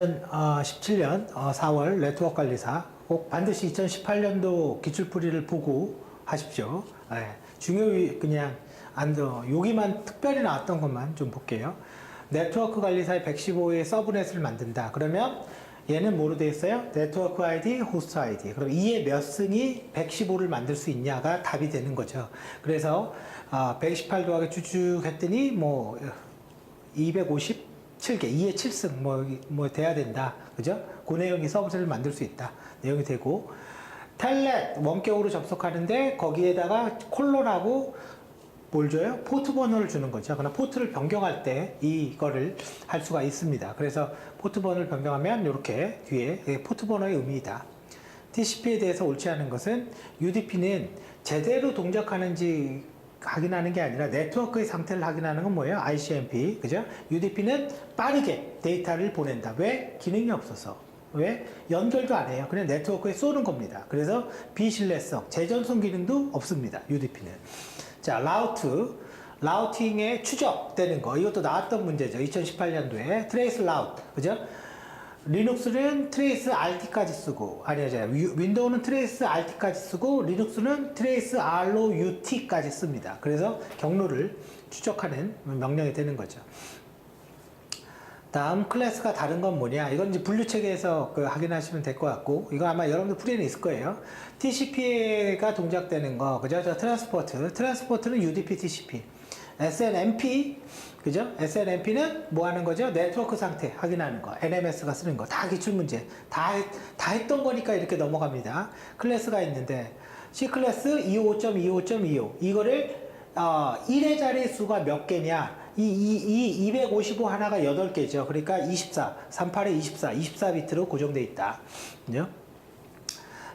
2017년 4월 네트워크 관리사 꼭 반드시 2018년도 기출풀이를 보고 하십시오. 그냥 여기만 특별히 나왔던 것만 좀 볼게요. 네트워크 관리사의 115의 서브넷을 만든다. 그러면 얘는 뭐로 되어 있어요? 네트워크 아이디, 호스트 아이디. 그럼 이의 몇 승이 115를 만들 수 있냐가 답이 되는 거죠. 그래서 128 더하기 쭉쭉 했더니 뭐 257개, 2의 7승, 뭐 돼야 된다. 그죠? 그 내용이 서브셋을 만들 수 있다. 내용이 되고, 텔넷, 원격으로 접속하는데, 거기에다가 콜론하고 뭘 줘요? 포트 번호를 주는 거죠. 그러나 포트를 변경할 때 이거를 할 수가 있습니다. 그래서 포트 번호를 변경하면 이렇게 뒤에 포트 번호의 의미이다. TCP에 대해서 옳지 않은 것은 UDP는 제대로 동작하는지 확인하는 게 아니라 네트워크의 상태를 확인하는 건 뭐예요? ICMP, 그죠? UDP는 빠르게 데이터를 보낸다. 왜? 기능이 없어서. 왜? 연결도 안 해요. 그냥 네트워크에 쏘는 겁니다. 그래서 비신뢰성, 재전송 기능도 없습니다. UDP는. 자, 라우팅에 추적되는 거. 이것도 나왔던 문제죠. 2018년도에. 트레이스 라우트, 그죠? 리눅스는 트레이스 RT까지 쓰고, 윈도우는 트레이스 RT까지 쓰고, 리눅스는 트레이스 ROUT까지 씁니다. 그래서 경로를 추적하는 명령이 되는 거죠. 다음 클래스가 다른 건 뭐냐? 이건 이제 분류 체계에서 확인하시면 될 것 같고, 이거 아마 여러분들 풀이는 있을 거예요. TCP가 동작되는 거, 그죠? 트랜스포트는 UDP TCP. SNMP, 그죠? SNMP는 뭐 하는 거죠? 네트워크 상태 확인하는 거. NMS가 쓰는 거. 다 기출문제. 다 했던 거니까 이렇게 넘어갑니다. 클래스가 있는데, C클래스 25.25.25. 이거를, 1의 자리 수가 몇 개냐? 255 하나가 8개죠. 그러니까 24. 38에 24. 24비트로 고정되어 있다. 그죠?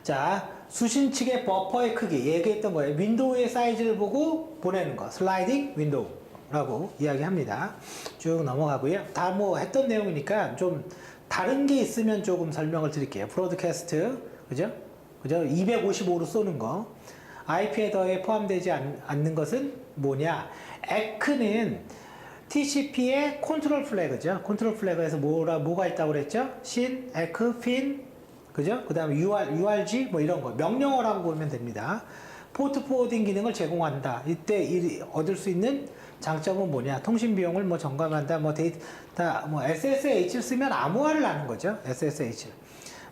자, 수신 측의 버퍼의 크기 얘기했던 거예요. 윈도우의 사이즈를 보고 보내는 거. 슬라이딩 윈도우라고 이야기합니다. 쭉 넘어가고요. 다 뭐 했던 내용이니까 좀 다른 게 있으면 조금 설명을 드릴게요. 브로드캐스트, 그죠? 255로 쏘는 거. IP 헤더에 포함되지 않는 것은 뭐냐? 에크는 TCP의 컨트롤 플래그죠. 컨트롤 플래그에서 뭐가 있다고 그랬죠? 신, 에크, 핀, 그죠? 그 다음에 URG, 뭐 이런 거. 명령어라고 보면 됩니다. 포트 포워딩 기능을 제공한다. 이때 얻을 수 있는 장점은 뭐냐? 통신 비용을 뭐 점검한다. 뭐 데이터, 뭐 SSH를 쓰면 암호화를 하는 거죠. SSH.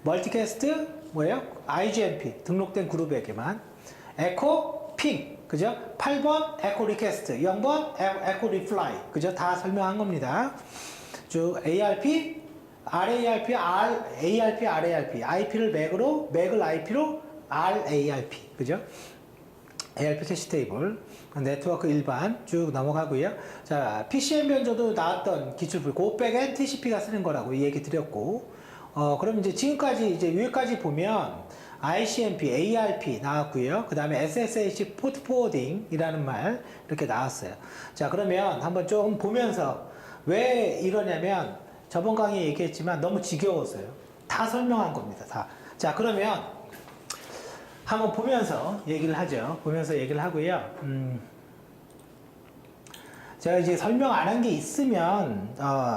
멀티캐스트, 뭐예요? IGMP. 등록된 그룹에게만. 에코, 핑. 그죠? 8번 에코 리퀘스트, 0번 에코 리플라이. 그죠? 다 설명한 겁니다. 쭉 ARP, RARP, ARP, RARP. IP를 맥을 IP로 RARP. 그죠? ARP 캐시 테이블. 네트워크 일반 쭉 넘어가고요. 자, PCM 변조도 나왔던 기출풀. 고백엔 TCP가 쓰는 거라고 얘기 드렸고. 그럼 이제 지금까지, 여기까지 보면 ICMP, ARP 나왔고요. 그 다음에 SSH 포트 포워딩이라는 말 이렇게 나왔어요. 자, 그러면 한번 좀 보면서 왜 이러냐면 저번 강의에 얘기했지만 너무 지겨웠어요. 다 설명한 겁니다. 다. 자, 그러면 한번 보면서 얘기를 하죠. 보면서 얘기를 하고요. 제가 이제 설명 안 한 게 있으면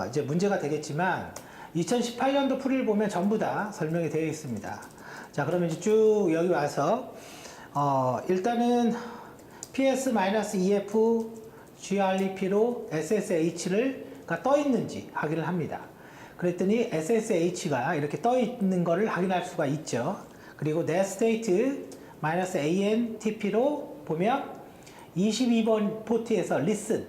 이제 문제가 되겠지만 2018년도 풀이를 보면 전부 다 설명이 되어 있습니다. 자, 그러면 이제 쭉 여기 와서 일단은 PS-EF GREP로 SSH가 떠 있는지 확인을 합니다. 그랬더니 SSH가 이렇게 떠 있는 거를 확인할 수가 있죠. 그리고 netState -ANTP로 보면 22번 포트에서 listen,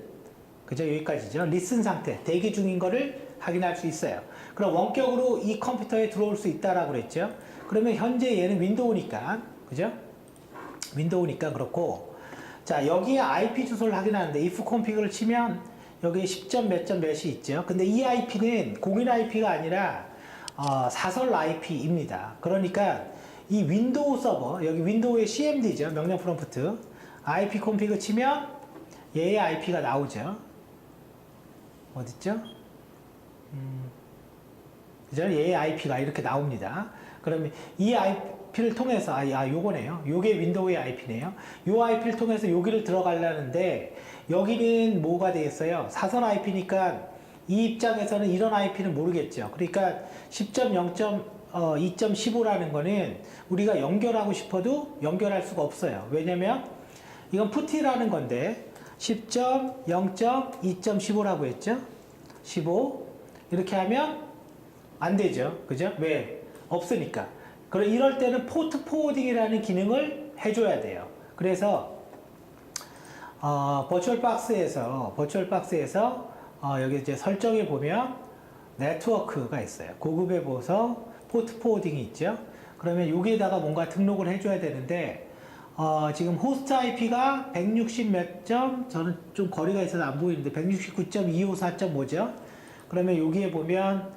그죠? 여기까지죠. listen 상태, 대기 중인 거를 확인할 수 있어요. 그럼 원격으로 이 컴퓨터에 들어올 수 있다라고 그랬죠. 그러면 현재 얘는 윈도우니까, 그죠? 윈도우니까 그렇고, 자, 여기에 IP 주소를 확인하는데 if config를 치면 여기에 10점 몇 점 몇이 있죠. 근데 이 IP는 공인 IP가 아니라 사설 IP입니다. 그러니까 이 윈도우 서버, 여기 윈도우의 CMD죠. 명령 프롬프트. IP config 치면 얘의 IP가 나오죠. 어딨죠? 그죠? 얘의 IP가 이렇게 나옵니다. 그러면 이 IP를 통해서, 요거네요. 요게 윈도우의 IP네요. 요 IP를 통해서 여기를 들어가려는데, 여기는 뭐가 되겠어요? 사설 IP니까 이 입장에서는 이런 IP는 모르겠죠. 그러니까 10.0.2.15라는 거는 우리가 연결하고 싶어도 연결할 수가 없어요. 왜냐면 이건 푸티라는 건데 10.0.2.15라고 했죠. 15 이렇게 하면 안 되죠. 그죠? 왜? 없으니까. 그럼 이럴 때는 포트 포워딩이라는 기능을 해줘야 돼요. 그래서 버추얼 박스에서 여기 이제 설정에 보면 네트워크가 있어요. 고급에 보서 포트 포워딩이 있죠. 그러면 여기에다가 뭔가 등록을 해줘야 되는데 지금 호스트 IP가 160 몇 점, 저는 좀 거리가 있어서 안 보이는데 169.254.5죠. 그러면 여기에 보면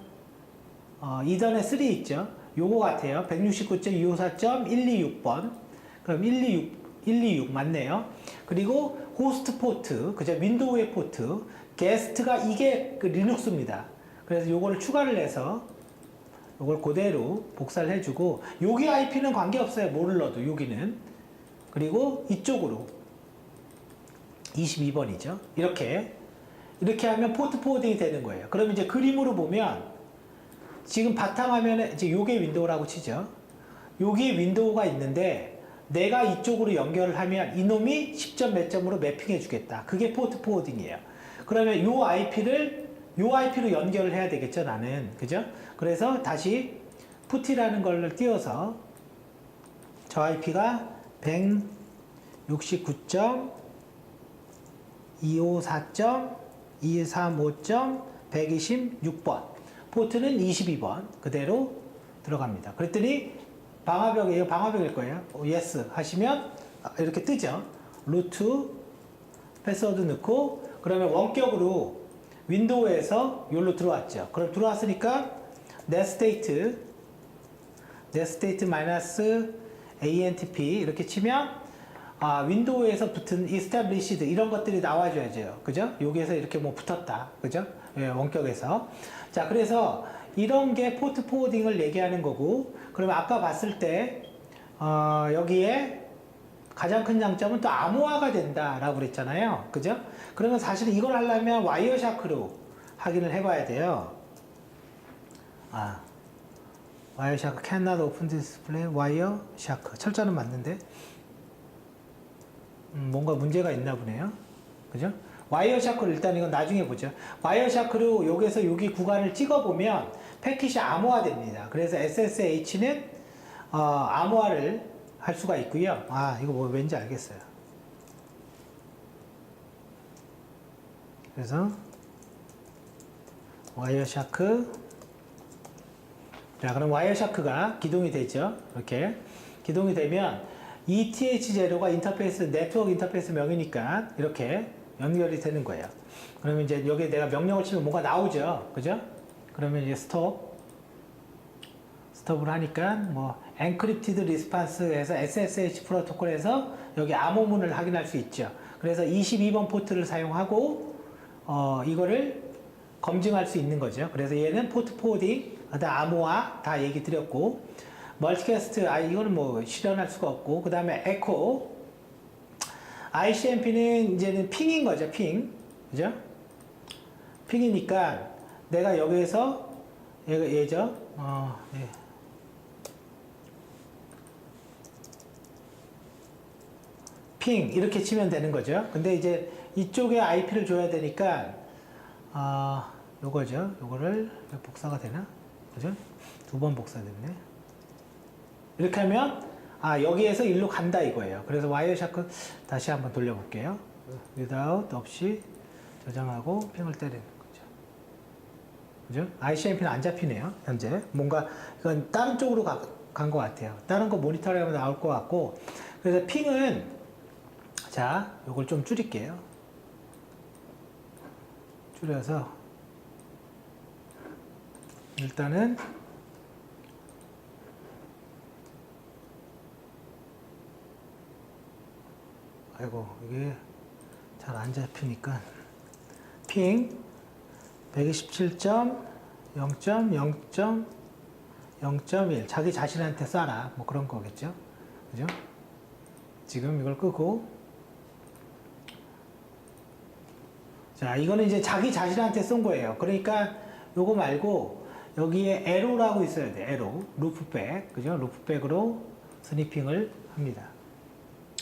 이더넷 3 있죠. 요거 같아요. 169.254.126번. 그럼 126 맞네요. 그리고 호스트 포트, 그죠? 윈도우의 포트, 게스트가 이게 그 리눅스입니다. 그래서 요거를 추가를 해서 요걸 그대로 복사를 해주고 여기 IP는 관계없어요. 뭐 눌러도 여기는. 그리고 이쪽으로 22번이죠. 이렇게 하면 포트 포워딩이 되는 거예요. 그럼 이제 그림으로 보면 지금 바탕화면에 이제 요게 윈도우라고 치죠. 여기 윈도우가 있는데 내가 이쪽으로 연결을 하면 이놈이 10점 몇 점으로 매핑해 주겠다. 그게 포트 포워딩이에요. 그러면 요 IP로 연결을 해야 되겠죠, 나는. 그죠? 그래서 다시 푸티라는 걸 띄워서 저 IP가 169.254.235.126번. 포트는 22번. 그대로 들어갑니다. 그랬더니 방화벽일 거예요. yes 하시면 이렇게 뜨죠. 루트 패스워드 넣고 그러면 원격으로 윈도우에서 여기로 들어왔죠. 그럼 들어왔으니까 netState -antp 이렇게 치면 윈도우에서 붙은 established 이런 것들이 나와줘야죠. 그죠? 여기에서 이렇게 뭐 붙었다. 그죠? 예, 원격에서. 자, 그래서 이런 게 포트 포워딩을 얘기하는 거고, 그러면 아까 봤을 때 여기에 가장 큰 장점은 또 암호화가 된다라고 그랬잖아요. 그죠? 그러면 사실 이걸 하려면 와이어샤크로 확인을 해봐야 돼요. 와이어샤크 cannot open display 와이어샤크 철자는 맞는데 뭔가 문제가 있나 보네요. 그죠? 와이어샤크를 일단 이건 나중에 보죠. 와이어샤크로 여기서 여기 구간을 찍어보면 패킷이 암호화 됩니다. 그래서 SSH는 암호화를 할 수가 있고요. 이거 뭐 왠지 알겠어요. 그래서 와이어샤크. 자, 그럼 와이어샤크가 기동이 되죠. 이렇게 기동이 되면 ETH0가 인터페이스 네트워크 인터페이스 명이니까 이렇게 연결이 되는 거예요. 그러면 이제 여기에 내가 명령을 치면 뭔가 나오죠. 그죠? 그러면 이제 스톱을 하니까 뭐 encrypted response에서 SSH 프로토콜에서 여기 암호문을 확인할 수 있죠. 그래서 22번 포트를 사용하고 이거를 검증할 수 있는 거죠. 그래서 얘는 포트 포워딩, 암호화 다 얘기 드렸고 멀티캐스트 이거는 뭐 실현할 수가 없고 그 다음에 에코 ICMP는 이제는 핑인 거죠. 핑. 그죠? 핑이니까 내가 여기에서 얘죠. 네. 핑 이렇게 치면 되는 거죠. 근데 이제 이쪽에 IP를 줘야 되니까 요거죠. 요거를 복사가 되나? 그죠? 두 번 복사됐네. 이렇게 하면 여기에서 일로 간다 이거예요. 그래서 와이어샤크 다시 한번 돌려볼게요. without 없이 저장하고 핑을 때리는 거죠. 그죠? ICMP는 안 잡히네요. 현재 뭔가 이건 다른 쪽으로 간 것 같아요. 다른 거 모니터링하면 나올 것 같고 그래서 핑은 자 요걸 좀 줄일게요. 줄여서 일단은 아이고 이게 잘 안 잡히니까 핑 127.0.0.0.1 자기 자신한테 쏴라 뭐 그런 거겠죠. 그죠? 지금 이걸 끄고 자, 이거는 이제 자기 자신한테 쏜 거예요. 그러니까 요거 말고 여기에 에로라고 있어야 돼. 에로. 루프백. 그죠? 루프백으로 스니핑을 합니다.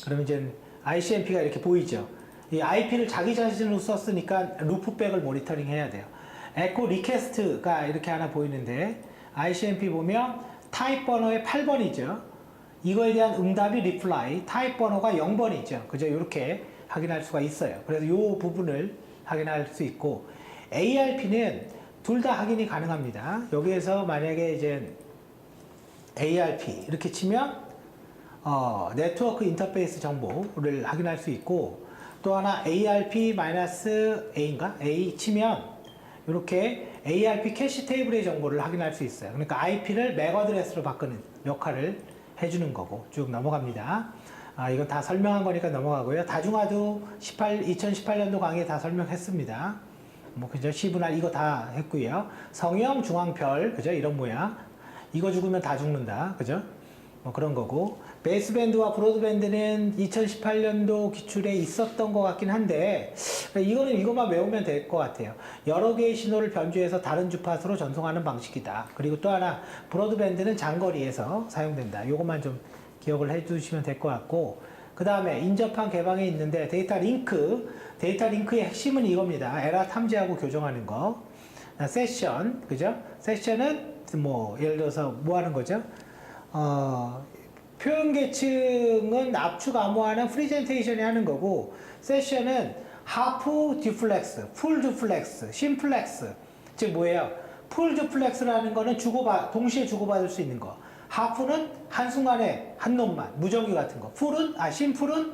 그러면 이제 ICMP가 이렇게 보이죠. 이 IP를 자기 자신으로 썼으니까 루프백을 모니터링 해야 돼요. 에코 리퀘스트가 이렇게 하나 보이는데 ICMP 보면 타입 번호의 8번이죠. 이거에 대한 응답이 reply, 타입 번호가 0번이죠. 그죠? 이렇게 확인할 수가 있어요. 그래서 이 부분을 확인할 수 있고, ARP는 둘 다 확인이 가능합니다. 여기에서 만약에 이제 ARP 이렇게 치면 네트워크 인터페이스 정보를 확인할 수 있고, 또 하나 ARP-A인가? A 치면 이렇게 ARP 캐시 테이블의 정보를 확인할 수 있어요. 그러니까 IP를 맥 어드레스로 바꾸는 역할을 해주는 거고, 쭉 넘어갑니다. 이건 다 설명한 거니까 넘어가고요. 다중화도 2018년도 강의에 다 설명했습니다. 뭐 그죠? 시분할 이거 다 했고요. 성형 중앙별 그죠? 이런 모양. 이거 죽으면 다 죽는다. 그죠? 뭐 그런 거고. 베이스밴드와 브로드밴드는 2018년도 기출에 있었던 것 같긴 한데, 이거는 이것만 외우면 될 것 같아요. 여러 개의 신호를 변주해서 다른 주파수로 전송하는 방식이다. 그리고 또 하나, 브로드밴드는 장거리에서 사용된다. 이것만 좀 기억을 해 두시면 될 것 같고, 그 다음에 인접한 개방에 있는데 데이터 링크의 핵심은 이겁니다. 에라 탐지하고 교정하는 거. 세션, 그죠? 세션은 뭐 예를 들어서 뭐 하는 거죠? 표현 계층은 압축 암호화는 프리젠테이션이 하는 거고, 세션은 하프 듀플렉스, 풀 듀플렉스, 심플렉스. 즉 뭐예요? 풀 듀플렉스라는 거는 동시에 주고받을 수 있는 거. 하프는 한순간에 한 놈만, 무전기 같은 거. 심플은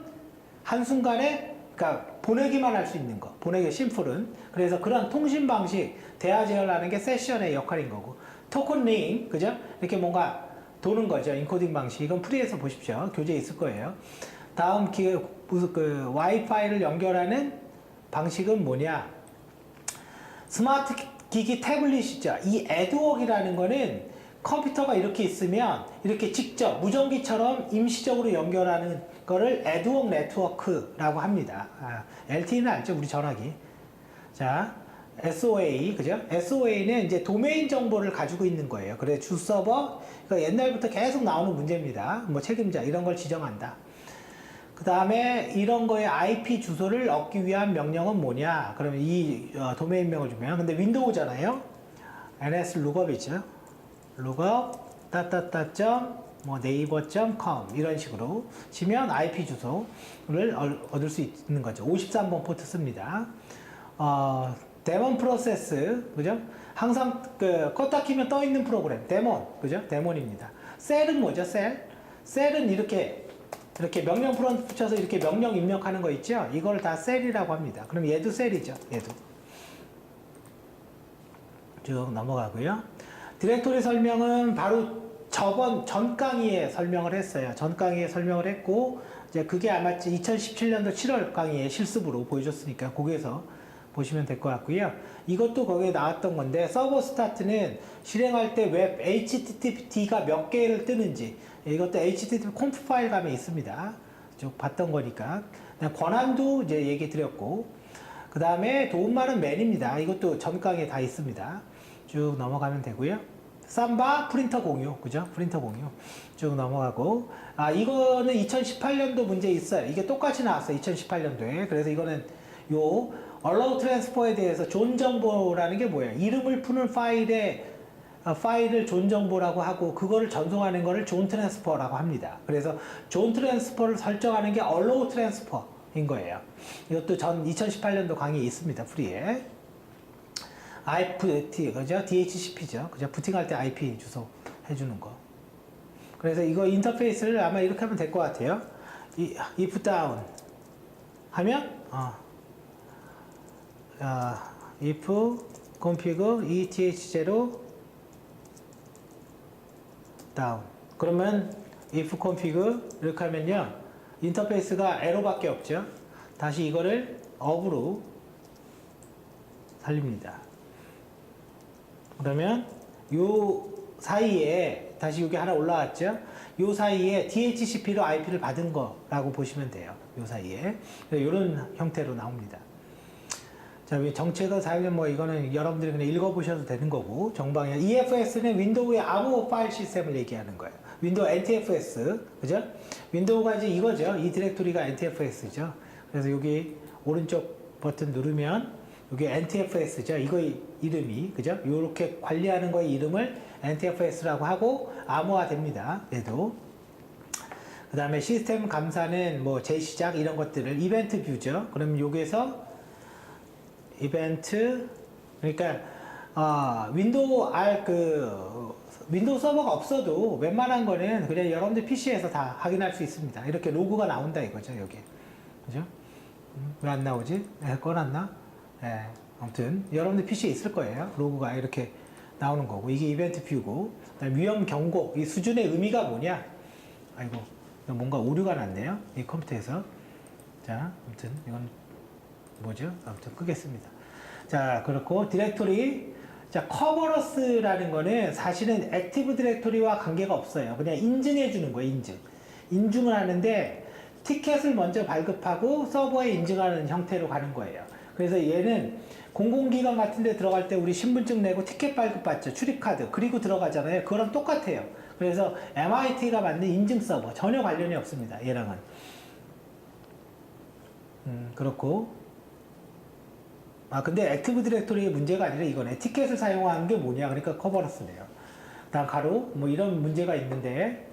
한순간에, 그러니까 보내기만 할 수 있는 거. 심플은. 그래서 그런 통신 방식, 대화 제어라는 게 세션의 역할인 거고. 토큰링, 그죠? 이렇게 뭔가 도는 거죠. 인코딩 방식. 이건 프리에서 보십시오. 교재에 있을 거예요. 다음 와이파이를 연결하는 방식은 뭐냐? 스마트 기기 태블릿이죠. 이 에드웍이라는 거는 컴퓨터가 이렇게 있으면 이렇게 직접 무전기처럼 임시적으로 연결하는 거를 에드웍 네트워크라고 합니다. LTE는 알죠? 우리 전화기. 자, SOA, 그죠? SOA는 이제 도메인 정보를 가지고 있는 거예요. 그래서 주 서버, 그러니까 옛날부터 계속 나오는 문제입니다. 뭐 책임자, 이런 걸 지정한다. 그 다음에 이런 거에 IP 주소를 얻기 위한 명령은 뭐냐? 그러면 이 도메인명을 주면, 근데 윈도우잖아요? ns 룩업이죠. 룩업, 뭐 네이버.com 이런 식으로 치면 IP 주소를 얻을 수 있는 거죠. 53번 포트 씁니다. 데몬 프로세스, 그죠? 항상 껐다 키면 떠 있는 프로그램, 데몬, 그죠? 데몬입니다. 셀은 뭐죠? 셀은 이렇게 명령 프론트 붙여서 이렇게 명령 입력하는 거 있죠? 이걸 다 셀이라고 합니다. 그럼 얘도 셀이죠. 얘도. 쭉 넘어가고요. 디렉토리 설명은 바로 전 강의에 설명을 했어요. 전 강의에 설명을 했고, 이제 그게 아마 2017년도 7월 강의에 실습으로 보여줬으니까 거기에서 보시면 될 것 같고요. 이것도 거기에 나왔던 건데, 서버 스타트는 실행할 때 웹 HTTP가 몇 개를 뜨는지, 이것도 HTTP 콤프 파일 가면 있습니다. 쭉 봤던 거니까. 권한도 이제 얘기 드렸고, 그 다음에 도움말은 맨입니다. 이것도 전 강의에 다 있습니다. 쭉 넘어가면 되고요. 삼바 프린터 공유, 그죠? 프린터 공유. 쭉 넘어가고, 이거는 2018년도 문제 있어요. 이게 똑같이 나왔어요. 2018년도에. 그래서 이거는 allow transfer에 대해서 존 정보라는 게 뭐예요? 이름을 푸는 파일을 존 정보라고 하고, 그거를 전송하는 거를 존 트랜스퍼라고 합니다. 그래서 존 트랜스퍼를 설정하는 게 allow transfer인 거예요. 이것도 2018년도 강의에 있습니다. 프리에. IFT, 그죠? DHCP죠. 그죠? 부팅할 때 IP 주소 해주는 거. 그래서 이거 인터페이스를 아마 이렇게 하면 될 것 같아요. if down 하면, if config eth0 down. 그러면 if config 이렇게 하면요. 인터페이스가 에러밖에 없죠. 다시 이거를 up으로 살립니다. 그러면 요 사이에 다시 여기 하나 올라왔죠. 요 사이에 DHCP로 IP를 받은 거라고 보시면 돼요. 요 사이에 이런 형태로 나옵니다. 자, 정책을 사용하면 뭐 이거는 여러분들이 그냥 읽어보셔도 되는 거고, 정방향. EFS는 윈도우의 암호 파일 시스템을 얘기하는 거예요. 윈도우 NTFS, 그죠? 윈도우가 이제 이거죠. 이 디렉토리가 NTFS죠. 그래서 여기 오른쪽 버튼 누르면 여기 NTFS죠. 이거 이름이, 그죠? 요렇게 관리하는 거의 이름을 NTFS라고 하고 암호화 됩니다. 얘도. 그 다음에 시스템 감사는 뭐 재시작 이런 것들을 이벤트 뷰죠. 그럼 여기에서 이벤트, 그러니까 윈도우 윈도우 서버가 없어도 웬만한 거는 그냥 여러분들 PC에서 다 확인할 수 있습니다. 이렇게 로그가 나온다 이거죠, 여기. 그죠? 왜 안 나오지? 꺼놨나? 네, 아무튼 여러분들 PC에 있을 거예요. 로그가 이렇게 나오는 거고, 이게 이벤트 뷰고, 그다음에 위험 경고, 이 수준의 의미가 뭐냐? 아이고, 뭔가 오류가 났네요, 이 컴퓨터에서. 자, 아무튼 이건 뭐죠? 아무튼 끄겠습니다. 자, 그렇고 디렉토리. 자, 커버러스라는 거는 사실은 액티브 디렉토리와 관계가 없어요. 그냥 인증해 주는 거예요, 인증을 하는데 티켓을 먼저 발급하고 서버에 인증하는 형태로 가는 거예요. 그래서 얘는 공공기관 같은 데 들어갈 때 우리 신분증 내고 티켓 발급받죠. 출입카드. 그리고 들어가잖아요. 그거랑 똑같아요. 그래서 MIT가 만든 인증 서버. 전혀 관련이 없습니다, 얘랑은. 그렇고. 근데 액티브 디렉토리의 문제가 아니라 이거네. 티켓을 사용하는 게 뭐냐. 그러니까 커버러스네요. 다음 가로. 뭐 이런 문제가 있는데,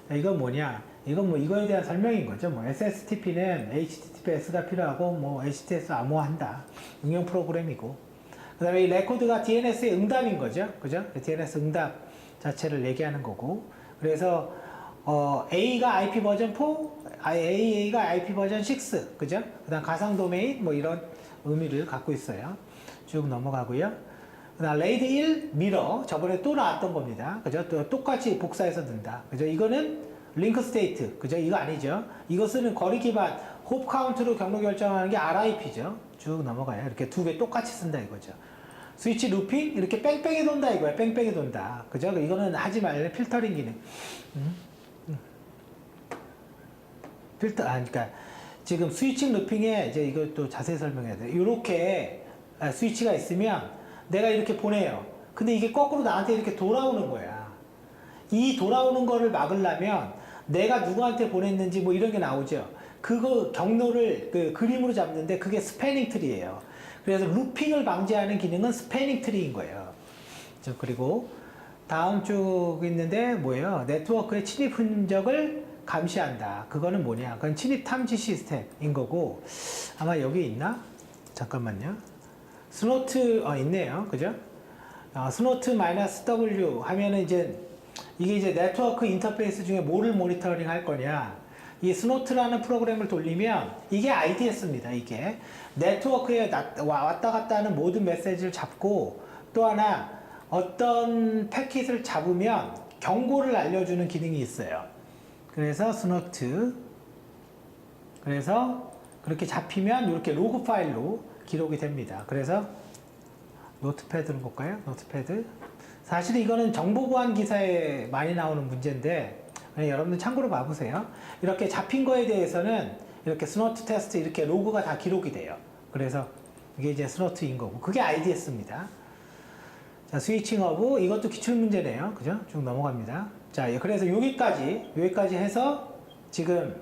이건 뭐냐. 이건 뭐 이거에 대한 설명인 거죠. 뭐 SSTP는 HTTPS가 필요하고, 뭐 HTTPS 암호화한다. 응용 프로그램이고. 그 다음에 이 레코드가 DNS의 응답인 거죠. 그죠? DNS 응답 자체를 얘기하는 거고. 그래서, A가 IP 버전 4, AA가 IP 버전 6. 그죠? 그 다음 가상 도메인, 뭐 이런 의미를 갖고 있어요. 쭉 넘어가고요. 그 다음 레이드 1 미러. 저번에 또 나왔던 겁니다. 그죠? 또 똑같이 복사해서 넣는다. 그죠? 이거는 링크 스테이트. 그죠? 이거 아니죠. 이것은 거리 기반 홉 카운트로 경로 결정하는 게 RIP죠. 쭉 넘어가요. 이렇게 두 개 똑같이 쓴다 이거죠. 스위치 루핑 이렇게 뺑뺑이 돈다 이거야. 뺑뺑이 돈다. 그죠? 이거는 하지 말래. 필터링 기능. 그러니까 지금 스위칭 루핑에 이제 이것도 자세히 설명해야 돼. 이렇게 스위치가 있으면 내가 이렇게 보내요. 근데 이게 거꾸로 나한테 이렇게 돌아오는 거야. 이 돌아오는 거를 막으려면 내가 누구한테 보냈는지 뭐 이런 게 나오죠. 그거 경로를 그 그림으로 잡는데 그게 스패닝 트리예요. 그래서 루핑을 방지하는 기능은 스패닝 트리인 거예요. 그리고 다음 쭉 있는데 뭐예요? 네트워크의 침입 흔적을 감시한다. 그거는 뭐냐? 그건 침입 탐지 시스템인 거고, 아마 여기 있나? 잠깐만요. 스노트, 있네요. 그죠? 스노트 -W 하면은 이게 이제 네트워크 인터페이스 중에 뭐를 모니터링 할 거냐. 이 스노트라는 프로그램을 돌리면 이게 IDS입니다. 이게 네트워크에 왔다 갔다 하는 모든 메시지를 잡고, 또 하나 어떤 패킷을 잡으면 경고를 알려주는 기능이 있어요. 그래서 스노트. 그래서 그렇게 잡히면 이렇게 로그 파일로 기록이 됩니다. 그래서 노트패드로 볼까요? 노트패드. 사실 이거는 정보보안 기사에 많이 나오는 문제인데 여러분들 참고로 봐보세요. 이렇게 잡힌 거에 대해서는 이렇게 스노트 테스트 이렇게 로그가 다 기록이 돼요. 그래서 이게 이제 스노트인 거고, 그게 IDS입니다. 자, 스위칭 허브. 이것도 기출문제네요. 그죠? 쭉 넘어갑니다. 자, 그래서 여기까지 해서 지금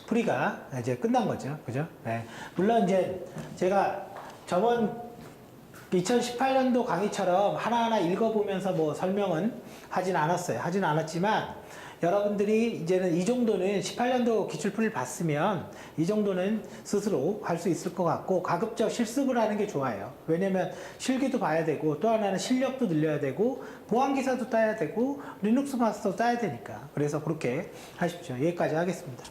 풀이가 이제 끝난 거죠. 그죠? 네. 물론 이제 제가 저번 2018년도 강의처럼 하나하나 읽어보면서 뭐 설명은 하진 않았어요. 하진 않았지만 여러분들이 이제는 이 정도는 18년도 기출풀이를 봤으면 이 정도는 스스로 할 수 있을 것 같고, 가급적 실습을 하는 게 좋아요. 왜냐면 실기도 봐야 되고, 또 하나는 실력도 늘려야 되고, 보안기사도 따야 되고, 리눅스 마스터도 따야 되니까. 그래서 그렇게 하십시오. 여기까지 하겠습니다.